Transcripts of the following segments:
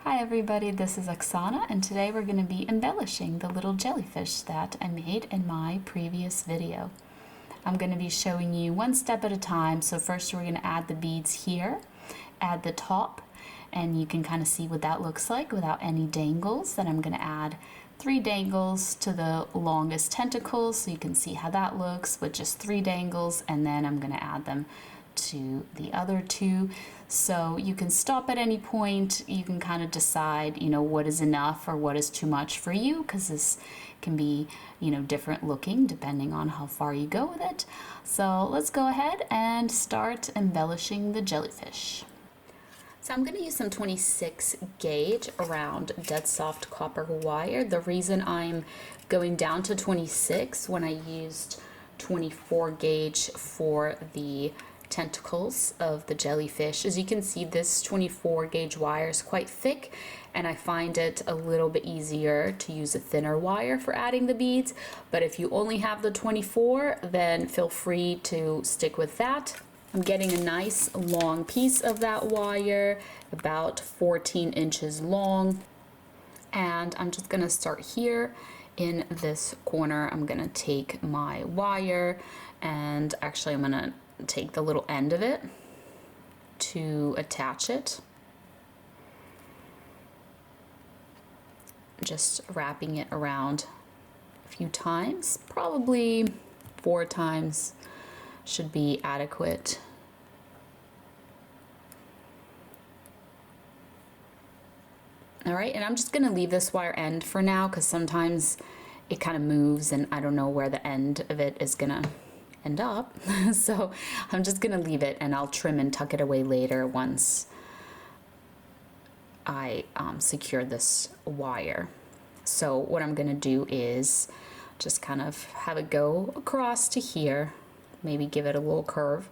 Hi everybody, this is Oksana, and today we're going to be embellishing the little jellyfish that I made in my previous video. I'm going to be showing you one step at a time. So first we're going to add the beads here, add the top, and you can kind of see what that looks like without any dangles. Then I'm going to add 3 dangles to the longest tentacles so you can see how that looks with just 3 dangles, and then I'm going to add them to the other 2. So you can stop at any point. You can kind of decide, what is enough or what is too much for you, because this can be, different looking depending on how far you go with it. So let's go ahead and start embellishing the jellyfish. So I'm going to use some 26 gauge around dead soft copper wire. The reason I'm going down to 26 when I used 24 gauge for the tentacles of the jellyfish, as you can see, this 24 gauge wire is quite thick, and I find it a little bit easier to use a thinner wire for adding the beads. But if you only have the 24, then feel free to stick with that. I'm getting a nice long piece of that wire, about 14 inches long, and I'm just gonna start here in this corner. I'm gonna take my wire, and actually I'm gonna take the little end of it to attach it, just wrapping it around a few times, probably 4 times should be adequate. All right, and I'm just gonna leave this wire end for now because sometimes it kind of moves and I don't know where the end of it is gonna end up. So I'm just gonna leave it, and I'll trim and tuck it away later once I secure this wire. So what I'm gonna do is just kind of have it go across to here, maybe give it a little curve.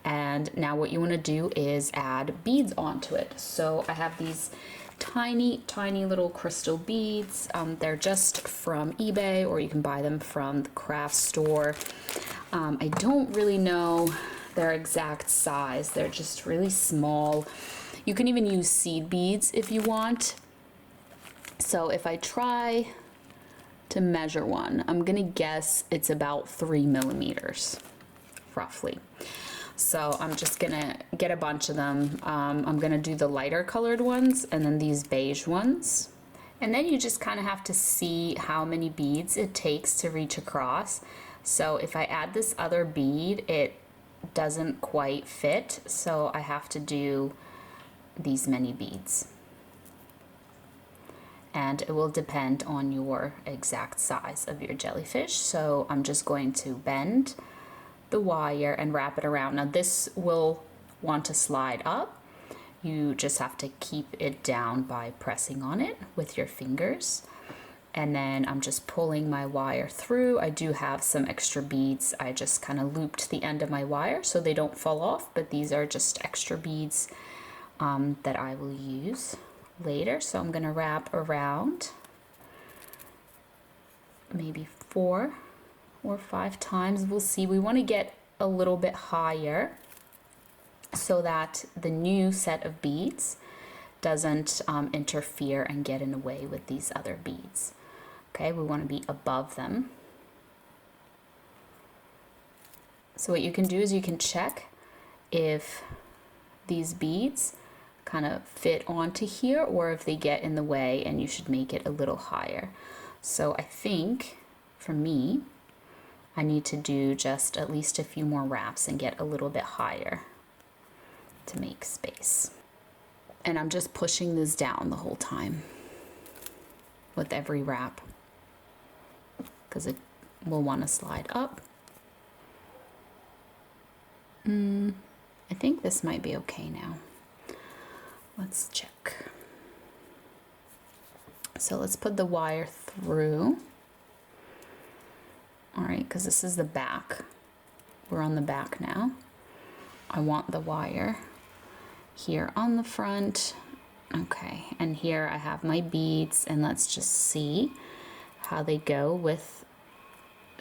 And now what you want to do is add beads onto it. So I have these tiny little crystal beads. They're just from eBay, or you can buy them from the craft store. I don't really know their exact size. They're just really small. You can even use seed beads if you want. So if I try to measure one, I'm gonna guess it's about 3 millimeters, roughly. So I'm just gonna get a bunch of them. I'm gonna do the lighter colored ones and then these beige ones. And then you just kind of have to see how many beads it takes to reach across. So if I add this other bead, it doesn't quite fit, so I have to do these many beads. And it will depend on your exact size of your jellyfish. So I'm just going to bend the wire and wrap it around. Now this will want to slide up. You just have to keep it down by pressing on it with your fingers. And then I'm just pulling my wire through. I do have some extra beads. I just kind of looped the end of my wire so they don't fall off, but these are just extra beads that I will use later. So I'm gonna wrap around maybe 4 or 5 times. We'll see. We want to get a little bit higher so that the new set of beads doesn't interfere and get in the way with these other beads. Okay, we want to be above them. So what you can do is you can check if these beads kind of fit onto here or if they get in the way, and you should make it a little higher. So I think for me, I need to do just at least a few more wraps and get a little bit higher to make space. And I'm just pushing this down the whole time with every wrap, because it will want to slide up. I think this might be okay now. Let's check. So let's put the wire through. All right, because this is the back. We're on the back now. I want the wire here on the front. Okay, and here I have my beads, and let's just see how they go with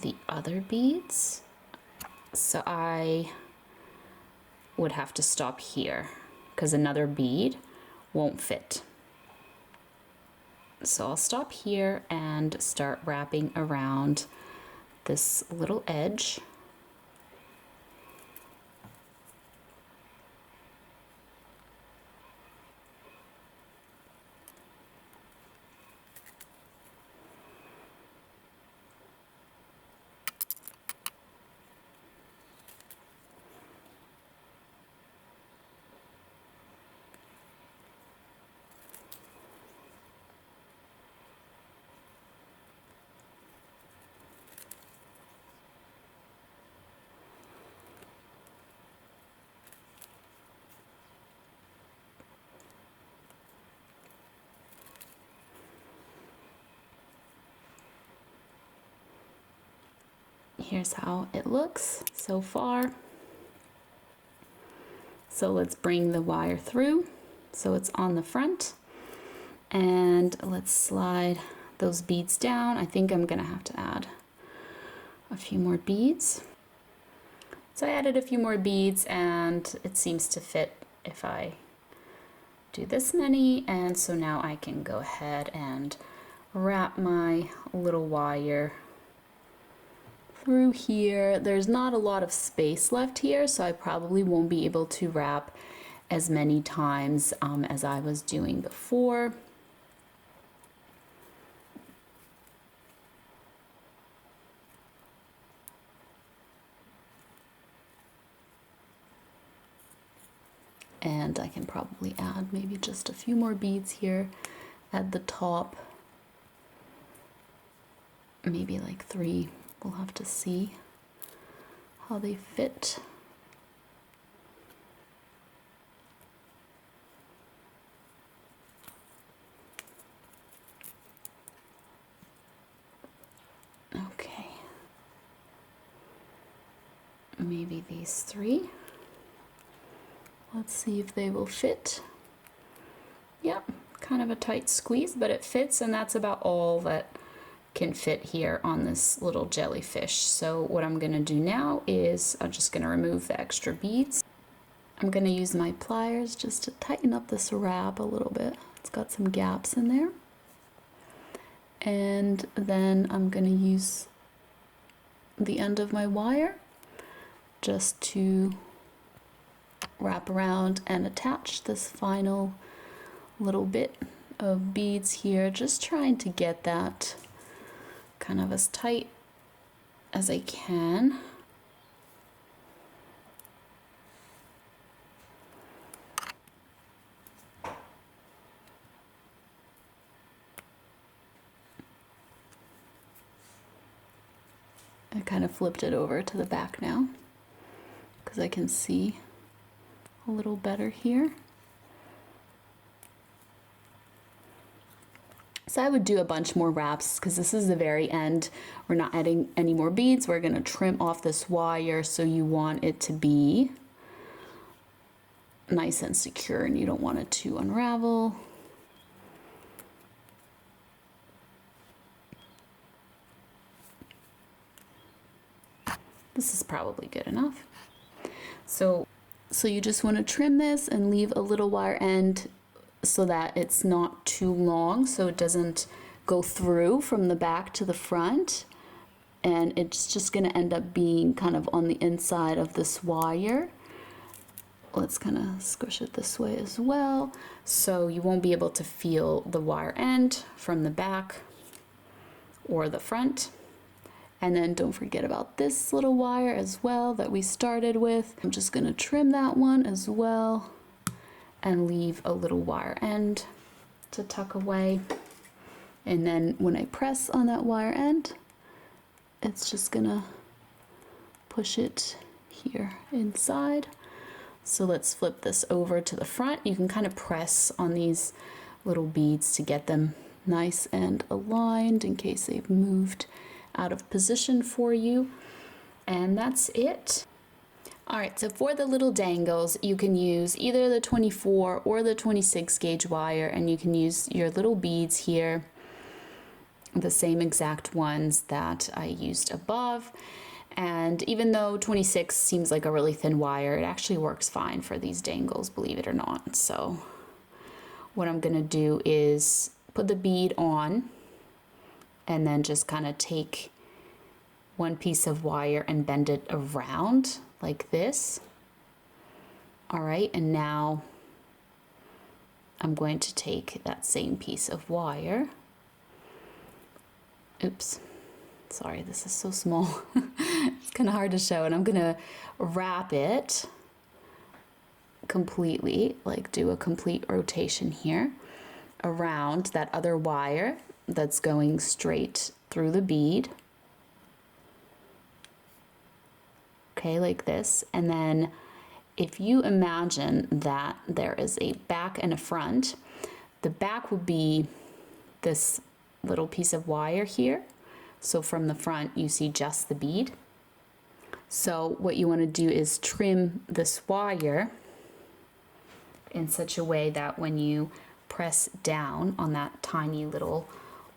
the other beads. So I would have to stop here because another bead won't fit. So I'll stop here and start wrapping around this little edge. Here's how it looks so far. So let's bring the wire through so it's on the front, and let's slide those beads down. I think I'm gonna have to add a few more beads. So I added a few more beads and it seems to fit if I do this many, and so now I can go ahead and wrap my little wire through here. There's not a lot of space left here, so I probably won't be able to wrap as many times as I was doing before. And I can probably add maybe just a few more beads here at the top. Maybe like 3. We'll have to see how they fit. Okay. Maybe these 3. Let's see if they will fit. Yep, kind of a tight squeeze, but it fits, and that's about all that can fit here on this little jellyfish. So what I'm gonna do now is I'm just gonna remove the extra beads. I'm gonna use my pliers just to tighten up this wrap a little bit. It's got some gaps in there. And then I'm gonna use the end of my wire just to wrap around and attach this final little bit of beads here, just trying to get that kind of as tight as I can. I kind of flipped it over to the back now because I can see a little better here. So I would do a bunch more wraps because this is the very end. We're not adding any more beads. We're gonna trim off this wire, so you want it to be nice and secure and you don't want it to unravel. This is probably good enough. So you just want to trim this and leave a little wire end so that it's not too long, so it doesn't go through from the back to the front, and it's just going to end up being kind of on the inside of this wire. Let's kind of squish it this way as well, so you won't be able to feel the wire end from the back or the front. And then don't forget about this little wire as well that we started with. I'm just going to trim that one as well and leave a little wire end to tuck away. And then when I press on that wire end, it's just going to push it here inside. So let's flip this over to the front. You can kind of press on these little beads to get them nice and aligned in case they've moved out of position for you. And that's it. All right, so for the little dangles, you can use either the 24 or the 26 gauge wire, and you can use your little beads here, the same exact ones that I used above. And even though 26 seems like a really thin wire, it actually works fine for these dangles, believe it or not. So what I'm gonna do is put the bead on and then just kind of take one piece of wire and bend it around like this. All right, and now I'm going to take that same piece of wire. Oops, sorry, this is so small. It's kind of hard to show, and I'm gonna wrap it completely, like do a complete rotation here around that other wire that's going straight through the bead. Okay, like this. And then if you imagine that there is a back and a front, the back would be this little piece of wire here. So from the front, you see just the bead. So what you want to do is trim this wire in such a way that when you press down on that tiny little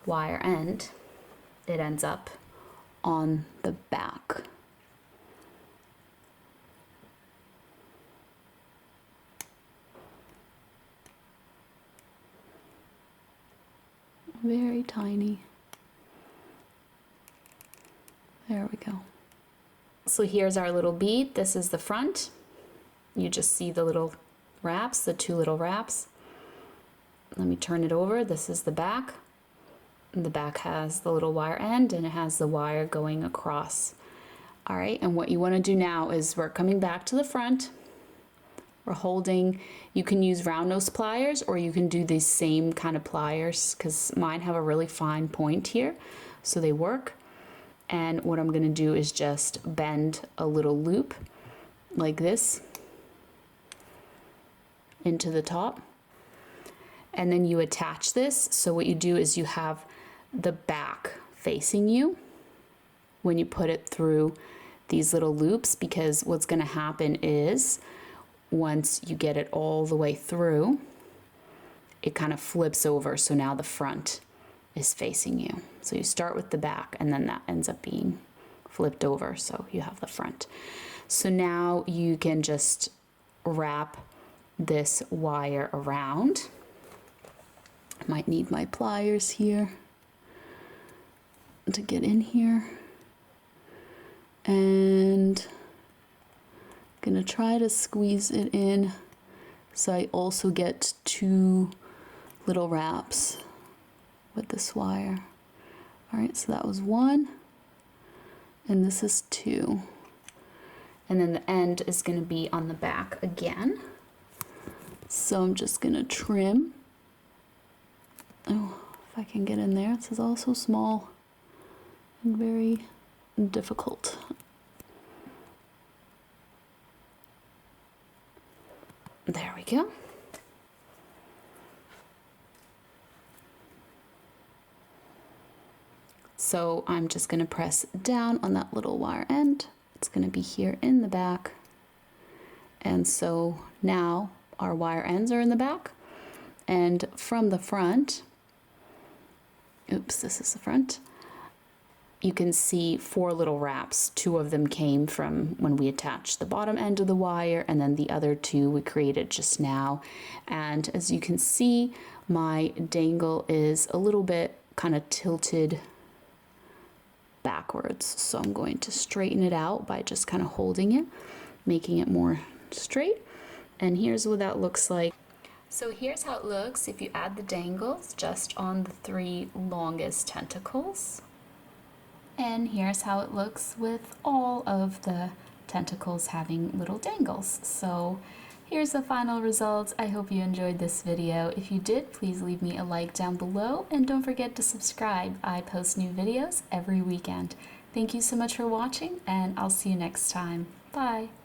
wire end, it ends up on the back. Very tiny. There we go. So here's our little bead. This is the front. You just see the little wraps, the two little wraps. Let me turn it over. This is the back. And the back has the little wire end and it has the wire going across. All right, and what you want to do now is we're coming back to the front. We're holding, you can use round nose pliers or you can do these same kind of pliers because mine have a really fine point here, so they work. And what I'm going to do is just bend a little loop like this into the top. And then you attach this. So what you do is you have the back facing you when you put it through these little loops, because what's going to happen is once you get it all the way through, it kind of flips over. So now the front is facing you. So you start with the back and then that ends up being flipped over. So you have the front. So now you can just wrap this wire around. I might need my pliers here to get in here. And gonna try to squeeze it in so I also get two little wraps with this wire. All right, so that was one, and this is two. And then the end is gonna be on the back again. So I'm just gonna trim. Oh, if I can get in there. This is also small and very difficult. There we go. So I'm just going to press down on that little wire end. It's going to be here in the back. And so now our wire ends are in the back. And from the front, oops, this is the front, you can see four little wraps. Two of them came from when we attached the bottom end of the wire, and then the other two we created just now. And as you can see, my dangle is a little bit kind of tilted backwards. So I'm going to straighten it out by just kind of holding it, making it more straight. And here's what that looks like. So here's how it looks if you add the dangles just on the three longest tentacles. And here's how it looks with all of the tentacles having little dangles. So here's the final results. I hope you enjoyed this video. If you did, please leave me a like down below and don't forget to subscribe. I post new videos every weekend. Thank you so much for watching and I'll see you next time. Bye.